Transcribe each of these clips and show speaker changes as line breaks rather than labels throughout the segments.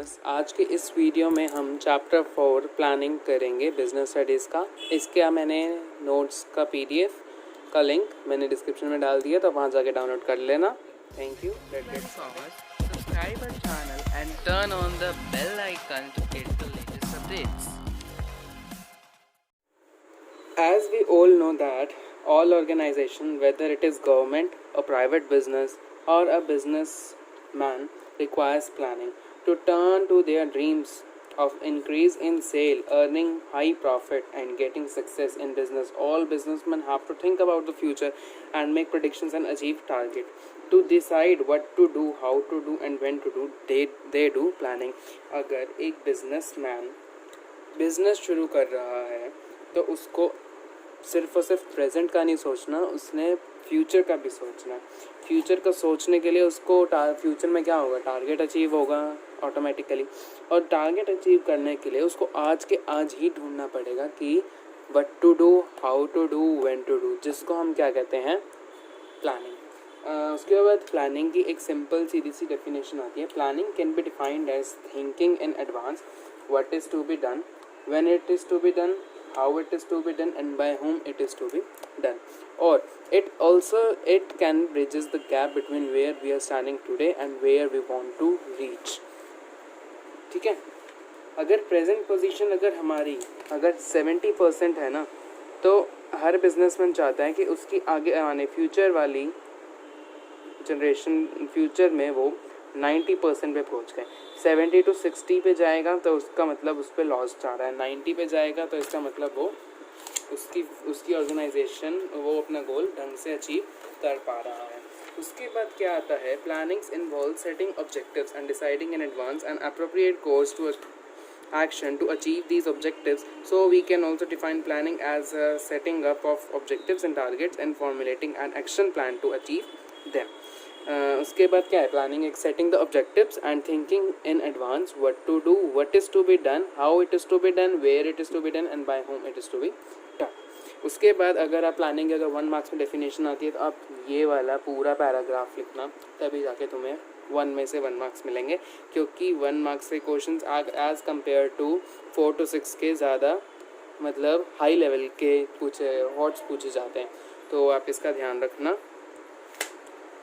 Viewers, आज के इस वीडियो में हम चैप्टर 4 प्लानिंग करेंगे बिजनेस स्टडीज़ का। इसके मैंने नोट्स का पीडीएफ का लिंक मैंने डिस्क्रिप्शन में डाल दिया, तो वहाँ जाके डाउनलोड कर लेना। Thank you.
Subscribe our channel and turn on the bell icon to get the latest updates.
As we all know that all organization, whether it is government, a private business or a businessman, requires planning to turn to their dreams of increase in sale, earning high profit and getting success in business. All businessmen have to think about the future and make predictions and achieve target. To decide what to do, how to do and when to do, they do planning. अगर एक businessman business शुरू कर रहा है तो उसको सिर्फ और सिर्फ प्रेजेंट का नहीं सोचना, उसने फ्यूचर का भी सोचना है। फ्यूचर का सोचने के लिए उसको फ्यूचर में क्या होगा, टारगेट अचीव होगा ऑटोमेटिकली, और टारगेट अचीव करने के लिए उसको आज के आज ही ढूंढना पड़ेगा कि what to do, how to do, when to do, जिसको हम क्या कहते हैं, प्लानिंग। उसके बाद प्लानिंग की एक सिंपल सीधी सी डेफिनेशन आती है। Planning can be defined as thinking in advance what is to be done, when it is to be done, how it is to be done and by whom it is to be done, or it can bridges the gap between where we are standing today and where we want to reach। ठीक है, अगर present position अगर 70% है ना, तो हर businessman चाहता है कि उसकी आगे आने फ्यूचर वाली जनरेशन फ्यूचर में वो 90% पे पहुंच गए। 70 to 60 पे जाएगा तो उसका मतलब उस पर लॉस जा रहा है, 90 पे जाएगा तो इसका मतलब वो उसकी ऑर्गेनाइजेशन वो अपना गोल ढंग से अचीव कर पा रहा है। उसके बाद क्या आता है, plannings involve setting objectives and deciding in advance and appropriate course to action to achieve these objectives. So we can also define planning as setting up of objectives and targets and formulating an action plan to achieve them. उसके बाद क्या है, planning एक setting the objectives and thinking in advance what to do, what is to be done, how it is to be done, where it is to be done and by whom it is to be done. उसके बाद अगर आप planning अगर 1 marks में definition आती है तो आप ये वाला पूरा पैराग्राफ लिखना, तभी जाके तुम्हें 1 में से 1 मार्क्स मिलेंगे, क्योंकि 1 मार्क्स के question as compare to 4 to 6 के ज़्यादा मतलब हाई लेवल के हॉट्स पूछे जाते हैं, तो आप इसका ध्यान रखना।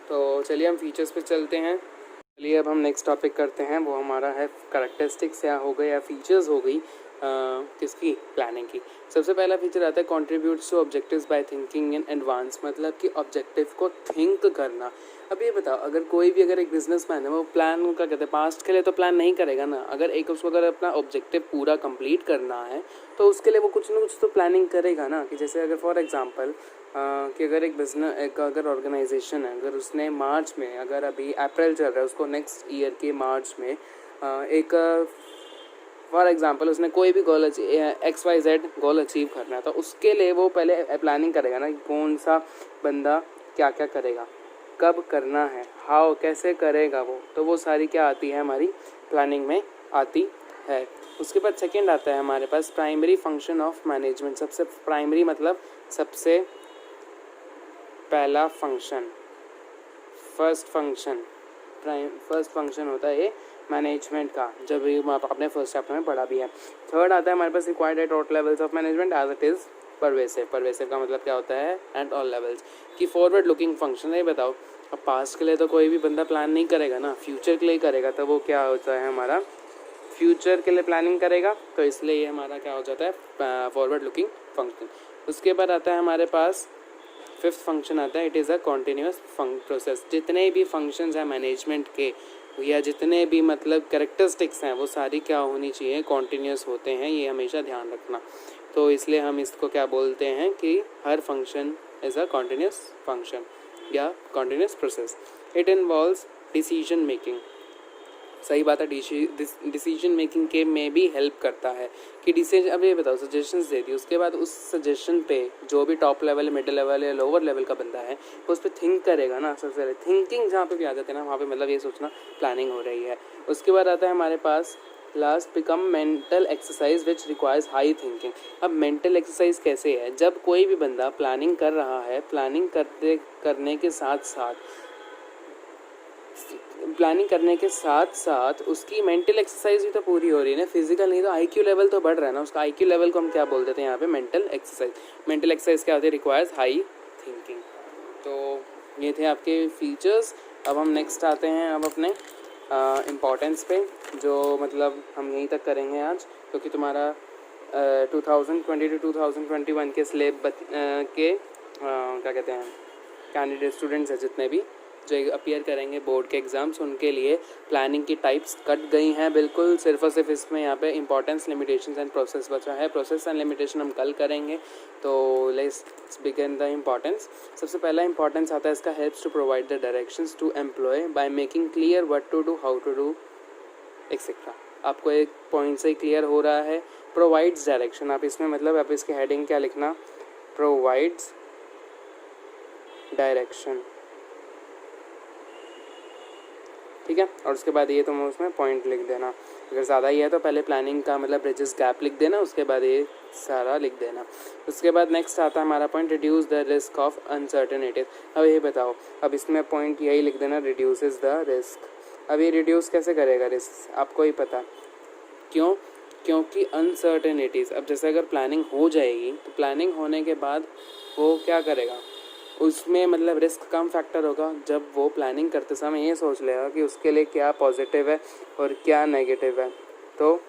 तो चलिए हम फीचर्स पे चलते हैं। चलिए अब हम नेक्स्ट टॉपिक करते हैं, वो हमारा है करैक्टरिस्टिक्स या हो गई या फीचर्स हो गई किसकी, प्लानिंग की। सबसे पहला फीचर आता है contributes to objectives by thinking in advance, मतलब कि ऑब्जेक्टिव को थिंक करना। अब ये बताओ, अगर एक बिजनेसमैन है वो प्लान क्या कहते हैं, पास्ट के लिए तो प्लान नहीं करेगा ना। उसको अगर अपना ऑब्जेक्टिव पूरा कंप्लीट करना है तो उसके लिए वो कुछ ना कुछ तो प्लानिंग करेगा ना। कि जैसे अगर फॉर एग्जांपल कि अगर अगर ऑर्गेनाइजेशन है, अगर उसने मार्च में, अगर अभी अप्रैल चल रहा है, उसको नेक्स्ट ईयर के मार्च में एक फॉर एग्जांपल उसने कोई भी गोल XYZ गोल अचीव करना है, तो उसके लिए वो पहले प्लानिंग करेगा ना कि कौन सा बंदा क्या क्या करेगा, कब करना है, हाउ कैसे करेगा वो, तो वो सारी क्या आती है, हमारी प्लानिंग में आती है। उसके बाद सेकंड आता है हमारे पास प्राइमरी फंक्शन ऑफ मैनेजमेंट। सबसे प्राइमरी मतलब सबसे पहला फंक्शन, फर्स्ट फंक्शन होता है ये मैनेजमेंट का, जब आपने फर्स्ट चैप्टर में पढ़ा भी है। थर्ड आता है हमारे पास required at all levels of management as it is pervasive का मतलब क्या होता है, एट ऑल लेवल्स की फॉरवर्ड लुकिंग फंक्शन। ये बताओ, अब पास्ट के लिए तो कोई भी बंदा प्लान नहीं करेगा ना, फ्यूचर के लिए करेगा, तो वो क्या होता है, हमारा फ्यूचर के लिए प्लानिंग करेगा, तो इसलिए ये हमारा क्या हो जाता है, फॉरवर्ड लुकिंग फंक्शन। उसके बाद आता है हमारे पास फिफ्थ फंक्शन आता है, it is a continuous process. जितने भी फंक्शंस हैं मैनेजमेंट के या जितने भी मतलब कैरेक्टरिस्टिक्स हैं, वो सारी क्या होनी चाहिए, कॉन्टीन्यूअस होते हैं, ये हमेशा ध्यान रखना। तो इसलिए हम इसको क्या बोलते हैं कि हर function is a continuous function या continuous process. It involves decision making, सही बात है, डिसीजन मेकिंग के में भी हेल्प करता है कि डिसीजन, अब ये बताओ सजेशंस दे दी, उसके बाद उस सजेशन पे जो भी टॉप लेवल, मिडिल लेवल या लोअर लेवल का बंदा है वो उस पर थिंक करेगा ना। सबसे पहले थिंकिंग जहाँ पे भी आ जाती है ना, वहाँ पे मतलब ये सोचना प्लानिंग हो रही है। उसके बाद आता है हमारे पास last become mental exercise which requires high thinking. अब मेंटल एक्सरसाइज कैसे है, जब कोई भी बंदा प्लानिंग कर रहा है, प्लानिंग करने के साथ साथ प्लानिंग करने के साथ साथ उसकी मेंटल एक्सरसाइज भी तो पूरी हो रही है ना, फिजिकल नहीं तो आईक्यू लेवल तो बढ़ रहा है ना उसका। आईक्यू लेवल को हम क्या बोल देते हैं यहाँ पे, मेंटल एक्सरसाइज। मेंटल एक्सरसाइज क्या होती है, रिक्वायर्स हाई थिंकिंग। तो ये थे आपके फीचर्स। अब हम नेक्स्ट आते हैं अब अपने इम्पोर्टेंस पे, जो मतलब हम यहीं तक करेंगे आज, क्योंकि तुम्हारा 2020 to 2021 के स्लेब के क्या कहते हैं कैंडिडेट स्टूडेंट्स हैं जितने भी जो अपीयर करेंगे बोर्ड के एग्ज़ाम्स, उनके लिए प्लानिंग की टाइप्स कट गई हैं बिल्कुल। सिर्फ और सिर्फ इसमें यहाँ पे इंपॉर्टेंस, लिमिटेशंस एंड प्रोसेस बचा है। प्रोसेस एंड लिमिटेशन हम कल करेंगे। तो लेट्स बिगिन द इम्पॉर्टेंस। सबसे पहला इंपॉर्टेंस आता है इसका, helps to provide the directions to employ by making clear what to do, how to do etcetera. आपको एक पॉइंट से क्लियर हो रहा है, प्रोवाइड्स डायरेक्शन। आप इसमें मतलब आप इसके हेडिंग क्या लिखना, प्रोवाइड्स डायरेक्शन, ठीक है। और उसके बाद ये तुम उसमें पॉइंट लिख देना। अगर ज़्यादा ही है तो पहले प्लानिंग का मतलब ब्रिजेस गैप लिख देना, उसके बाद ये सारा लिख देना। उसके बाद नेक्स्ट आता है हमारा point, reduce the risk of uncertainties. अब ये बताओ, अब इसमें पॉइंट यही लिख देना, रिड्यूसेस द रिस्क। अब ये रिड्यूस कैसे करेगा रिस्क, आपको ही पता क्यों, क्योंकि अनसर्टेनिटीज़। अब जैसे अगर प्लानिंग हो जाएगी तो प्लानिंग होने के बाद वो क्या करेगा, उसमें मतलब रिस्क कम फैक्टर होगा जब वो प्लानिंग करते समय ये सोच लेगा कि उसके लिए क्या पॉजिटिव है और क्या नेगेटिव है, तो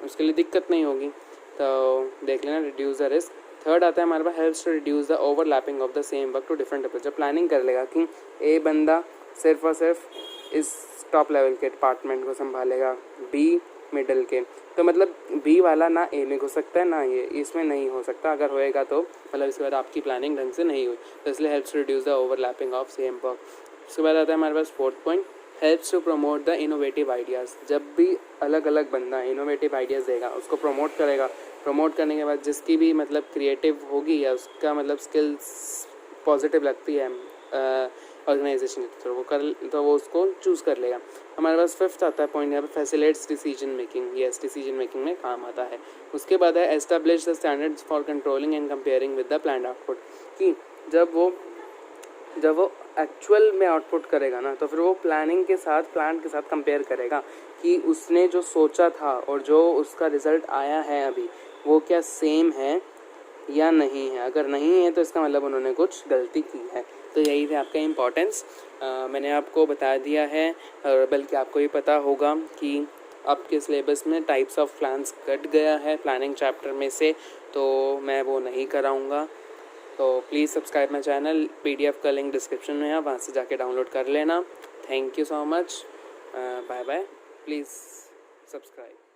उसके लिए दिक्कत नहीं होगी। तो देख लेना, रिड्यूस द रिस्क। थर्ड आता है हमारे पास, helps to reduce the overlapping of the same work to different approach. जब प्लानिंग कर लेगा कि ए बंदा सिर्फ और सिर्फ इस टॉप लेवल के डिपार्टमेंट को संभालेगा, बी मिडल के, तो मतलब बी वाला ना ए में घुस सकता है ना ये इसमें नहीं हो सकता। अगर होएगा तो मतलब इसके बाद आपकी प्लानिंग ढंग से नहीं हुई, तो इसलिए helps to reduce the overlapping of same work. उसके बाद आता है हमारे पास fourth point, helps to promote the innovative ideas. जब भी अलग अलग बंदा इनोवेटिव आइडियाज़ देगा उसको प्रमोट करेगा, प्रमोट करने के बाद जिसकी भी मतलब क्रिएटिव होगी या उसका मतलब स्किल्स पॉजिटिव लगती है ऑर्गेनाइजेशन के थ्रू, तो वो उसको चूज़ कर लेगा। हमारे पास फिफ्थ आता है पॉइंट यहाँ पे, facilitates decision making. Yes, decision making में काम आता है। उसके बाद है establish the standards for controlling and comparing with the planned output. कि जब वो एक्चुअल में आउटपुट करेगा ना, तो फिर वो प्लानिंग के साथ, प्लान के साथ कंपेयर करेगा कि उसने जो सोचा था और जो उसका रिज़ल्ट आया है अभी, वो क्या सेम है या नहीं है। अगर नहीं है तो इसका मतलब उन्होंने कुछ गलती की है। तो यही थे आपका इम्पोर्टेंस। मैंने आपको बता दिया है, और बल्कि आपको ये पता होगा कि आपके सिलेबस में टाइप्स ऑफ प्लान्स कट गया है प्लानिंग चैप्टर में से, तो मैं वो नहीं कराऊंगा। तो please subscribe my channel, PDF का लिंक डिस्क्रिप्शन में है, वहाँ से जाके डाउनलोड कर लेना। Thank you so much, bye bye, please subscribe.